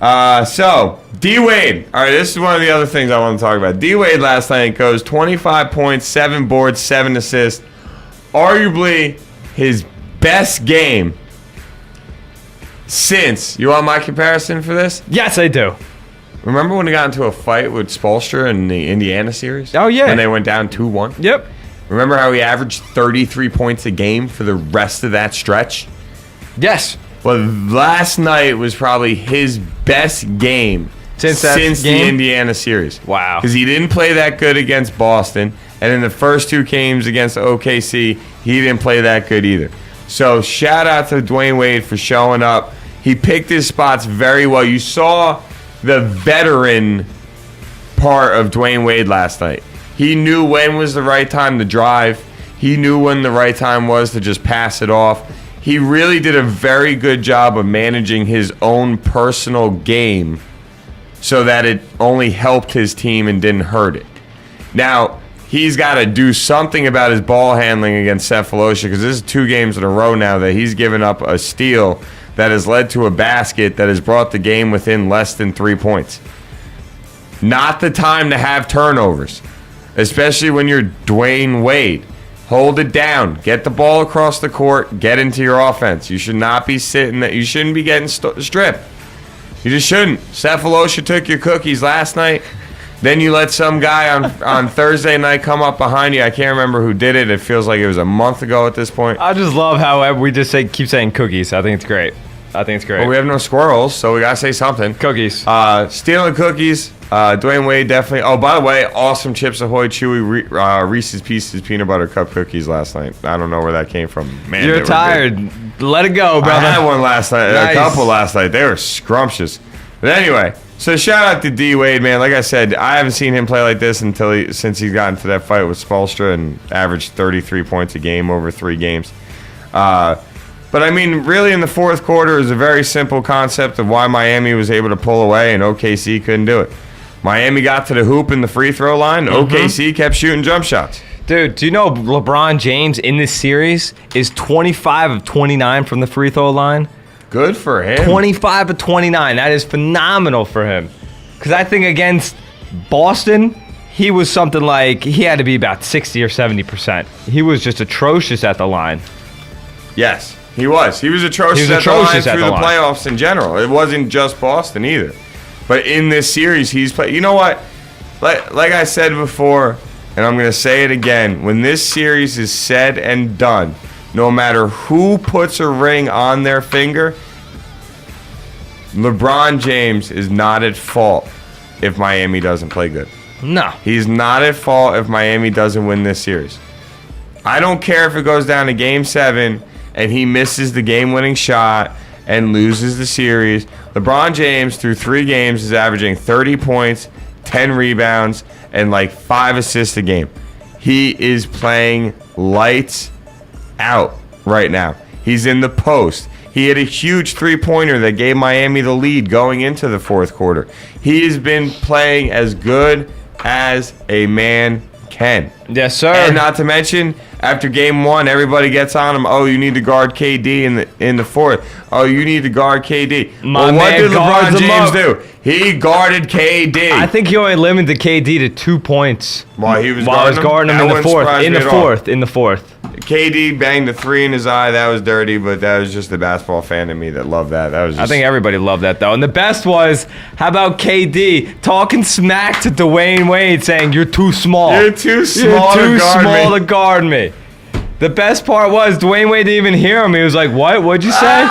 So, D-Wade. All right, this is one of the other things I want to talk about. D-Wade last night goes 25 points, 7 boards, 7 assists. Arguably his best game since. You want my comparison for this? Yes, I do. Remember when he got into a fight with Spoelstra in the Indiana series? Oh, yeah. When they went down 2-1? Yep. Remember how he averaged 33 points a game for the rest of that stretch? Yes. Well, last night was probably his best game since the Indiana series. Wow. Because he didn't play that good against Boston, and in the first 2 games against OKC, he didn't play that good either. So shout out to Dwayne Wade for showing up. He picked his spots very well. You saw the veteran part of Dwayne Wade last night. He knew when was the right time to drive. He knew when the right time was to just pass it off. He really did a very good job of managing his own personal game so that it only helped his team and didn't hurt it. Now, he's got to do something about his ball handling against Sefolosha, because this is 2 games in a row now that he's given up a steal that has led to a basket that has brought the game within less than 3 points. Not the time to have turnovers, especially when you're Dwayne Wade. Hold it down. Get the ball across the court. Get into your offense. You should not be sitting there. You shouldn't be getting stripped. You just shouldn't. Sefolosha took your cookies last night. Then you let some guy on Thursday night come up behind you. I can't remember who did it. It feels like it was a month ago at this point. I just love how we just keep saying cookies. I think it's great. Well, we have no squirrels, so we got to say something. Cookies. Stealing cookies. Dwayne Wade definitely. Oh, by the way, awesome Chips Ahoy Chewy Reese's Pieces peanut butter cup cookies last night. I don't know where that came from. Man, you're tired. Let it go, brother. I had one last night. Nice. A couple last night. They were scrumptious. But anyway, so shout out to D Wade, man. Like I said, I haven't seen him play like this since he got into that fight with Spoelstra and averaged 33 points a game over 3 games. But I mean, really, in the fourth quarter is a very simple concept of why Miami was able to pull away and OKC couldn't do it. Miami got to the hoop in the free throw line. OKC kept shooting jump shots. Dude, do you know LeBron James in this series is 25 of 29 from the free throw line? Good for him. 25 of 29. That is phenomenal for him. Because I think against Boston, he was something like, he had to be about 60 or 70%. He was just atrocious at the line. Yes, he was. He was atrocious at the line through the playoffs in general. It wasn't just Boston either. But in this series, he's played. You know what? Like I said before, and I'm going to say it again, when this series is said and done, no matter who puts a ring on their finger, LeBron James is not at fault if Miami doesn't play good. No. He's not at fault if Miami doesn't win this series. I don't care if it goes down to Game 7 and he misses the game-winning shot and loses the series. LeBron James, through 3 games, is averaging 30 points, 10 rebounds, and like 5 assists a game. He is playing lights out right now. He's in the post. He had a huge three-pointer that gave Miami the lead going into the fourth quarter. He has been playing as good as a man can. Yes, sir. And not to mention, after game 1, everybody gets on him. Oh, you need to guard KD in the fourth. Oh, you need to guard KD. What did LeBron James do? He guarded KD. I think he only limited KD to 2 points. While he was guarding him in the fourth. KD banged the 3 in his eye. That was dirty, but that was just the basketball fan in me that loved that. I think everybody loved that, though. And the best was, how about KD talking smack to Dwayne Wade, saying, "You're too small. You're too small to guard me." The best part was Dwayne Wade didn't even hear him. He was like, "What? What'd you say?"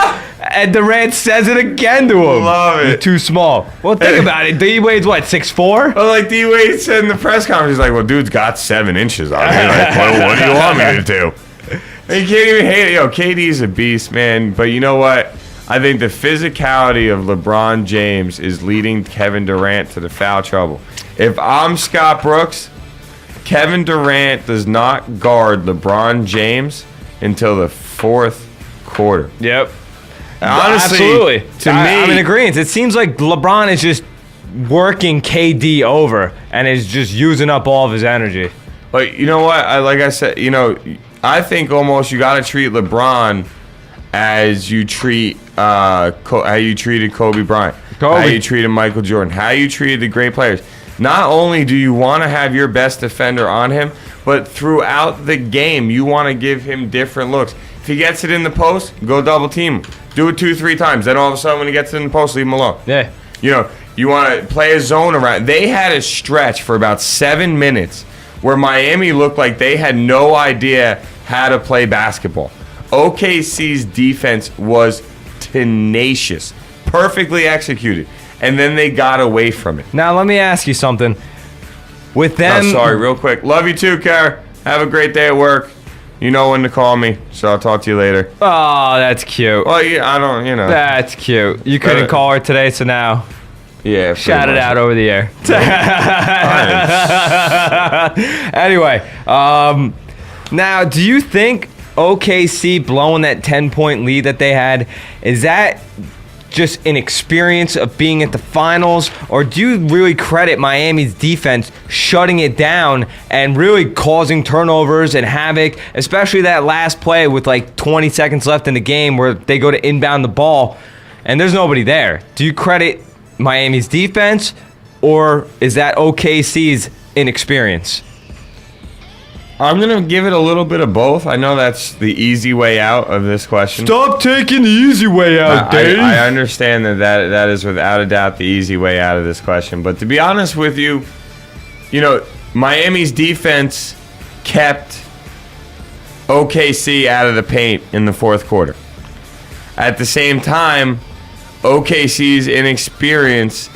And Durant says it again to him. Love it. You're too small. Well, think about it. D Wade's what, 6'4"? Well, like D Wade said in the press conference, he's like, "Well, dude's got 7 inches on me. Like, what do you want me to do?" And you can't even hate it. Yo, KD's a beast, man. But you know what? I think the physicality of LeBron James is leading Kevin Durant to the foul trouble. If I'm Scott Brooks, Kevin Durant does not guard LeBron James until the fourth quarter. Yep. Honestly, absolutely. I'm in me, agreement. It seems like LeBron is just working KD over and is just using up all of his energy. But you know what? Like I said, I think almost you got to treat LeBron as you treat how you treated Kobe Bryant. Kobe. how you treated Michael Jordan, how you treated the great players. Not only do you want to have your best defender on him, but throughout the game, you want to give him different looks. If he gets it in the post, go double team him. Do it 2-3 times. Then all of a sudden, when he gets it in the post, leave him alone. Yeah. You know, you want to play a zone around. They had a stretch for about 7 minutes where Miami looked like they had no idea how to play basketball. OKC's defense was tenacious, perfectly executed, and then they got away from it. Now, let me ask you something. With them... Oh, sorry, real quick. Love you too, Kara. Have a great day at work. You know when to call me, so I'll talk to you later. Oh, that's cute. Well, yeah, I don't, you know. That's cute. You couldn't call her today, so now... Yeah. Shout it out over the air. Anyway, now, do you think OKC blowing that 10-point lead that they had, is that just an experience of being at the finals, or do you really credit Miami's defense shutting it down and really causing turnovers and havoc, especially that last play with like 20 seconds left in the game where they go to inbound the ball and there's nobody there? Do you credit Miami's defense, or is that OKC's inexperience? I'm going to give it a little bit of both. I know that's the easy way out of this question. Stop taking the easy way out, Dave. I understand that is without a doubt the easy way out of this question. But to be honest with you, you know, Miami's defense kept OKC out of the paint in the fourth quarter. At the same time, OKC's inexperience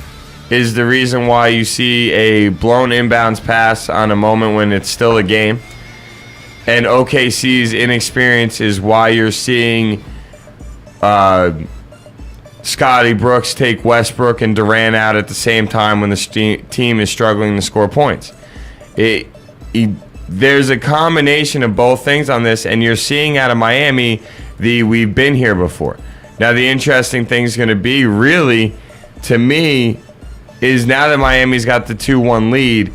is the reason why you see a blown inbounds pass on a moment when it's still a game. And OKC's inexperience is why you're seeing Scotty Brooks take Westbrook and Durant out at the same time when the team is struggling to score points. There's a combination of both things on this, and you're seeing out of Miami the we've been here before. Now, the interesting thing is going to be, really, to me, is now that Miami's got the 2-1 lead,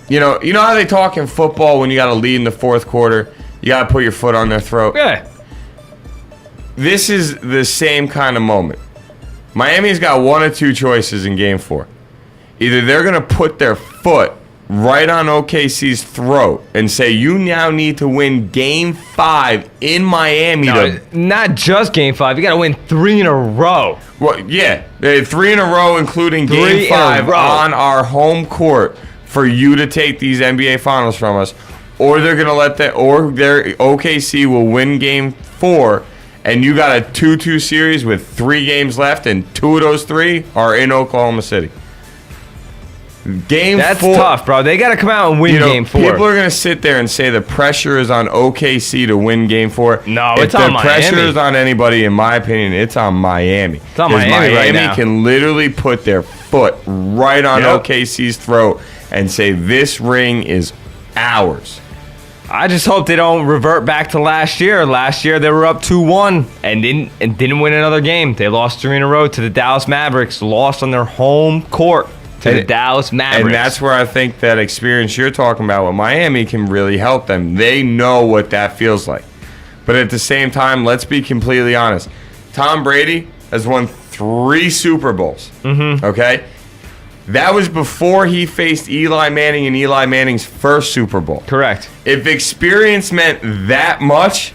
you know how they talk in football when you got a lead in the fourth quarter, you got to put your foot on their throat? Yeah. This is the same kind of moment. Miami's got one of two choices in Game 4. Either they're going to put their foot right on OKC's throat and say, you now need to win Game 5 in Miami. Not just Game 5. You got to win 3 in a row. Well, yeah. 3 in a row, including Game 5 on our home court for you to take these NBA Finals from us. Or they're going to let that, or OKC will win Game 4, and you got a 2-2 series with 3 games left, and 2 of those 3 are in Oklahoma City. That's 4, tough, bro. They got to come out and win Game 4. People are going to sit there and say the pressure is on OKC to win Game 4. No, it's on Miami. If the pressure is on anybody, in my opinion, it's on Miami. It's on Miami right now. Miami can literally put their foot right on OKC's throat and say, this ring is ours. I just hope they don't revert back to last year. Last year, they were up 2-1 and didn't win another game. They lost 3 in a row to the Dallas Mavericks, lost on their home court to the Dallas Mavericks. And that's where I think that experience you're talking about with Miami can really help them. They know what that feels like. But at the same time, let's be completely honest. Tom Brady has won 3 Super Bowls. Mm-hmm. Okay? That was before he faced Eli Manning in Eli Manning's first Super Bowl. Correct. If experience meant that much,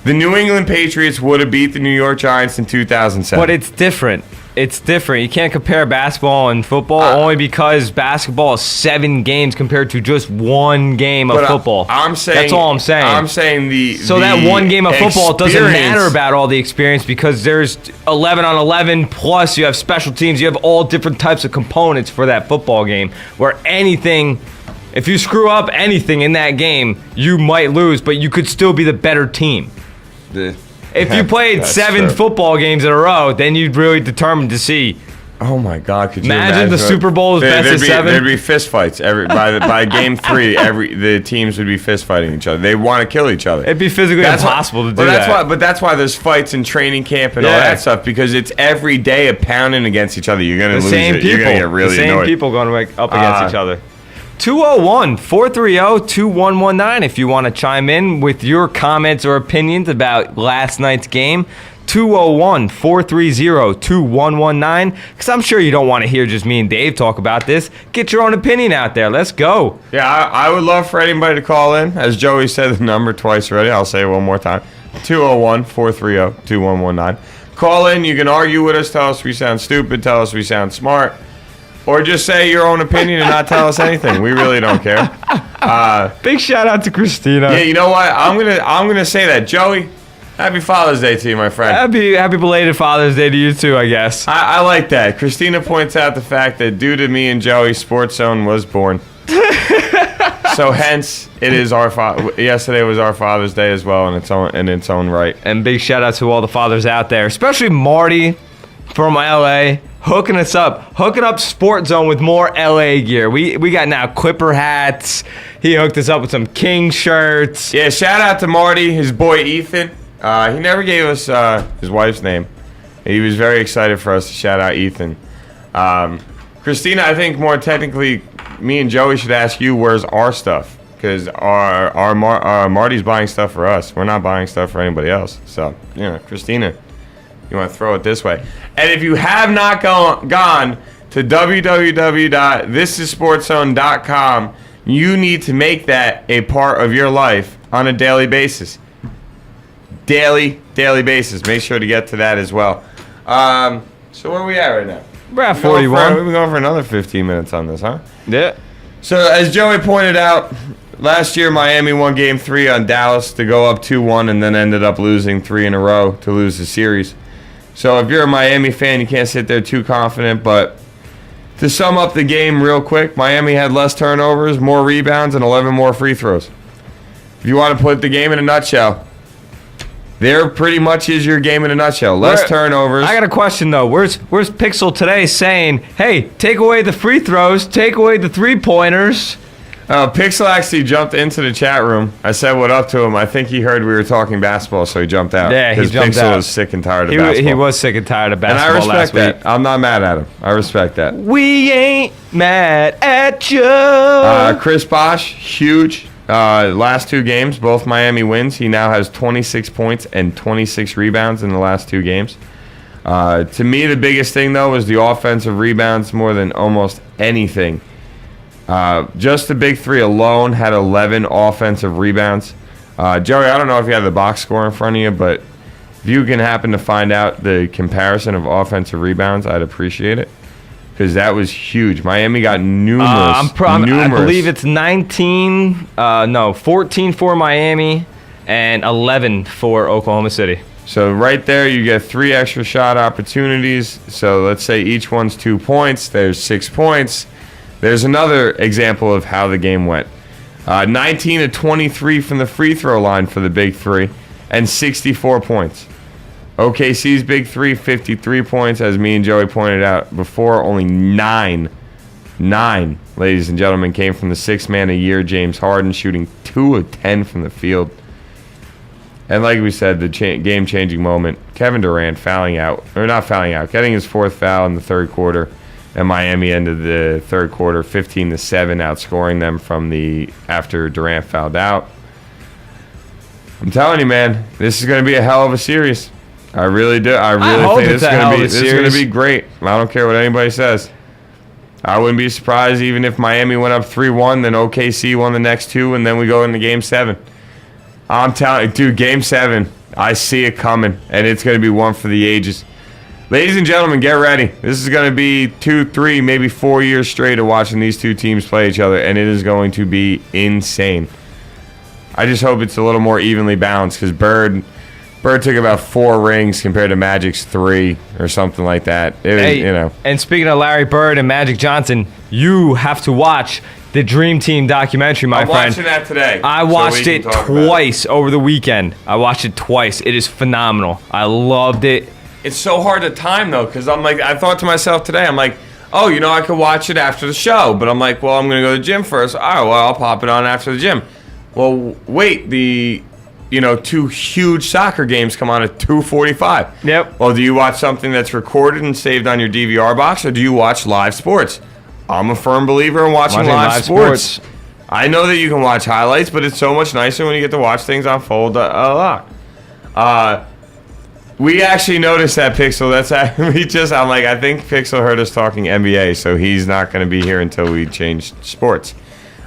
the New England Patriots would have beat the New York Giants in 2007. But it's different. It's different. You can't compare basketball and football only because basketball is 7 games compared to just 1 game of football. That's all I'm saying. I'm saying that 1 game of football, it doesn't matter about all the experience because there's 11 on 11 plus you have special teams. You have all different types of components for that football game where anything, if you screw up anything in that game, you might lose, but you could still be the better team. If you played 7 football games in a row, then you'd really determine to see. Oh my God! Could you imagine the Super Bowl is best of 7? There'd be fist fights by Game 3. The teams would be fist fighting each other. They want to kill each other. It'd be physically impossible to do that. But that's why there's fights in training camp and all that stuff because it's every day of pounding against each other. You're gonna lose it. You're gonna get really annoyed. The same people going up against each other. 201-430-2119 if you want to chime in with your comments or opinions about last night's game. 201-430-2119, because I'm sure you don't want to hear just me and Dave talk about this. Get your own opinion out there. Let's go. Yeah, I would love for anybody to call in. As Joey said the number twice already, I'll say it one more time. 201-430-2119. Call in. You can argue with us. Tell us we sound stupid. Tell us we sound smart. Or just say your own opinion and not tell us anything. We really don't care. Big shout out to Christina. Yeah, you know what? I'm gonna say that. Joey, happy Father's Day to you, my friend. Happy belated Father's Day to you too, I guess. I like that. Christina points out the fact that due to me and Joey, Sports Zone was born. So hence, it is yesterday was our Father's Day as well in its own right. And big shout out to all the fathers out there, especially Marty from LA, hooking up Sports Zone with more LA gear. We got now Clipper hats. He hooked us up with some King shirts. Yeah, shout out to Marty, his boy Ethan. He never gave us his wife's name. He was very excited for us to shout out Ethan. Christina, I think more technically, me and Joey should ask you where's our stuff, because our Marty's buying stuff for us. We're not buying stuff for anybody else. So, Christina, you want to throw it this way. And if you have not gone to www.thisissportszone.com, you need to make that a part of your life on a daily basis. Daily basis. Make sure to get to that as well. So where are we at right now? We're at 41. We've been going for another 15 minutes on this, huh? Yeah. So as Joey pointed out, last year Miami won Game 3 on Dallas to go up 2-1 and then ended up losing 3 in a row to lose the series. So if you're a Miami fan, you can't sit there too confident. But to sum up the game real quick, Miami had less turnovers, more rebounds, and 11 more free throws. If you want to put the game in a nutshell, there pretty much is your game in a nutshell. Less turnovers. I got a question though. Where's Pixel today saying, "Hey, take away the free throws, take away the 3-pointers"? Pixel actually jumped into the chat room. I said what up to him. I think he heard we were talking basketball, so he jumped out. Yeah, he jumped Pixel out. was sick and tired of basketball. He was sick and tired of basketball and I respect last week. that. I'm not mad at him. I respect that. We ain't mad at you. Chris Bosh, huge. Last 2 games, both Miami wins. He now has 26 points and 26 rebounds in the last 2 games. To me, the biggest thing, though, was the offensive rebounds more than almost anything. Just the big 3 alone had 11 offensive rebounds. Joey, I don't know if you have the box score in front of you, but if you can happen to find out the comparison of offensive rebounds, I'd appreciate it. Because that was huge. Miami got numerous. I believe it's 14 for Miami and 11 for Oklahoma City. So right there, you get 3 extra shot opportunities. So let's say each one's 2 points. There's 6 points. There's another example of how the game went. 19 to 23 from the free throw line for the big 3 and 64 points. OKC's big 3, 53 points, as me and Joey pointed out before. Only 9, ladies and gentlemen, came from the 6th man a year, James Harden, shooting 2 of 10 from the field. And like we said, the game-changing moment, Kevin Durant getting his 4th foul in the 3rd quarter, and Miami ended the 3rd quarter 15-7, outscoring them after Durant fouled out. I'm telling you, man, this is going to be a hell of a series. I really do. I really think this is going to be great. I don't care what anybody says. I wouldn't be surprised even if Miami went up 3-1, then OKC won the next 2, and then we go into Game 7. I'm telling you, dude, Game 7, I see it coming, and it's going to be one for the ages. Ladies and gentlemen, get ready. This is going to be 2, 3, maybe 4 years straight of watching these 2 teams play each other, and it is going to be insane. I just hope it's a little more evenly balanced, because Bird took about 4 rings compared to Magic's 3 or something like that. And speaking of Larry Bird and Magic Johnson, you have to watch the Dream Team documentary, my friend. I'm watching that today. I watched it twice over the weekend. I watched it twice. It is phenomenal. I loved it. It's so hard to time, though, because I thought to myself today, I'm like, oh, I could watch it after the show. But I'm like, well, I'm going to go to the gym first. All right, well, I'll pop it on after the gym. Well, wait, 2 huge soccer games come on at 2:45. Yep. Well, do you watch something that's recorded and saved on your DVR box, or do you watch live sports? I'm a firm believer in watching live sports. I know that you can watch highlights, but it's so much nicer when you get to watch things unfold a lot. We actually noticed that, Pixel. I'm like, I think Pixel heard us talking NBA, so he's not going to be here until we change sports.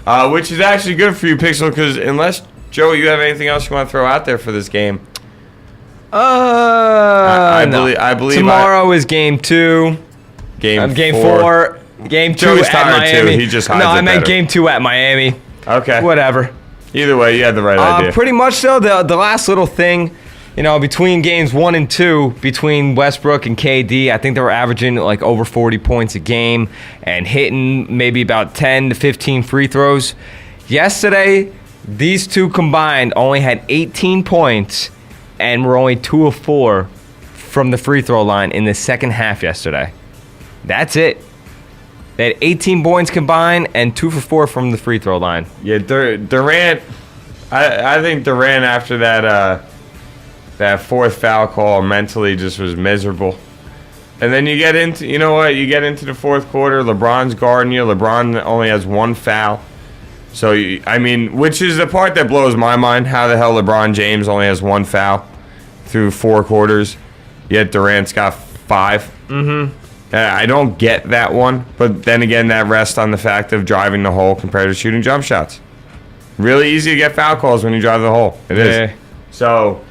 Which is actually good for you, Pixel, because unless, Joe, you have anything else you want to throw out there for this game? I believe tomorrow is game 2. Game 4. Game 2 Joey's at tired Miami. too. He just hides No, I meant better. game 2 at Miami. Okay. Whatever. Either way, you had the right idea. Pretty much so. The last little thing, between games 1 and 2, between Westbrook and KD, I think they were averaging like over 40 points a game and hitting maybe about 10 to 15 free throws. Yesterday, these two combined only had 18 points and were only 2 of 4 from the free throw line in the second half yesterday. That's it. They had 18 points combined and 2 for 4 from the free throw line. Yeah, Durant. I think Durant after that fourth foul call mentally just was miserable. And then you get into, you get into the fourth quarter. LeBron's guarding you. LeBron only has 1 foul. So which is the part that blows my mind. How the hell LeBron James only has 1 foul through 4 quarters, yet Durant's got 5. Mm-hmm. I don't get that one, but then again, that rests on the fact of driving the hole compared to shooting jump shots. Really easy to get foul calls when you drive the hole. It is. So,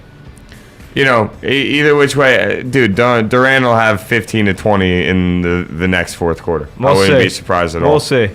either which way, dude, Durant will have 15 to 20 in the next fourth quarter. I wouldn't be surprised at all. We'll see.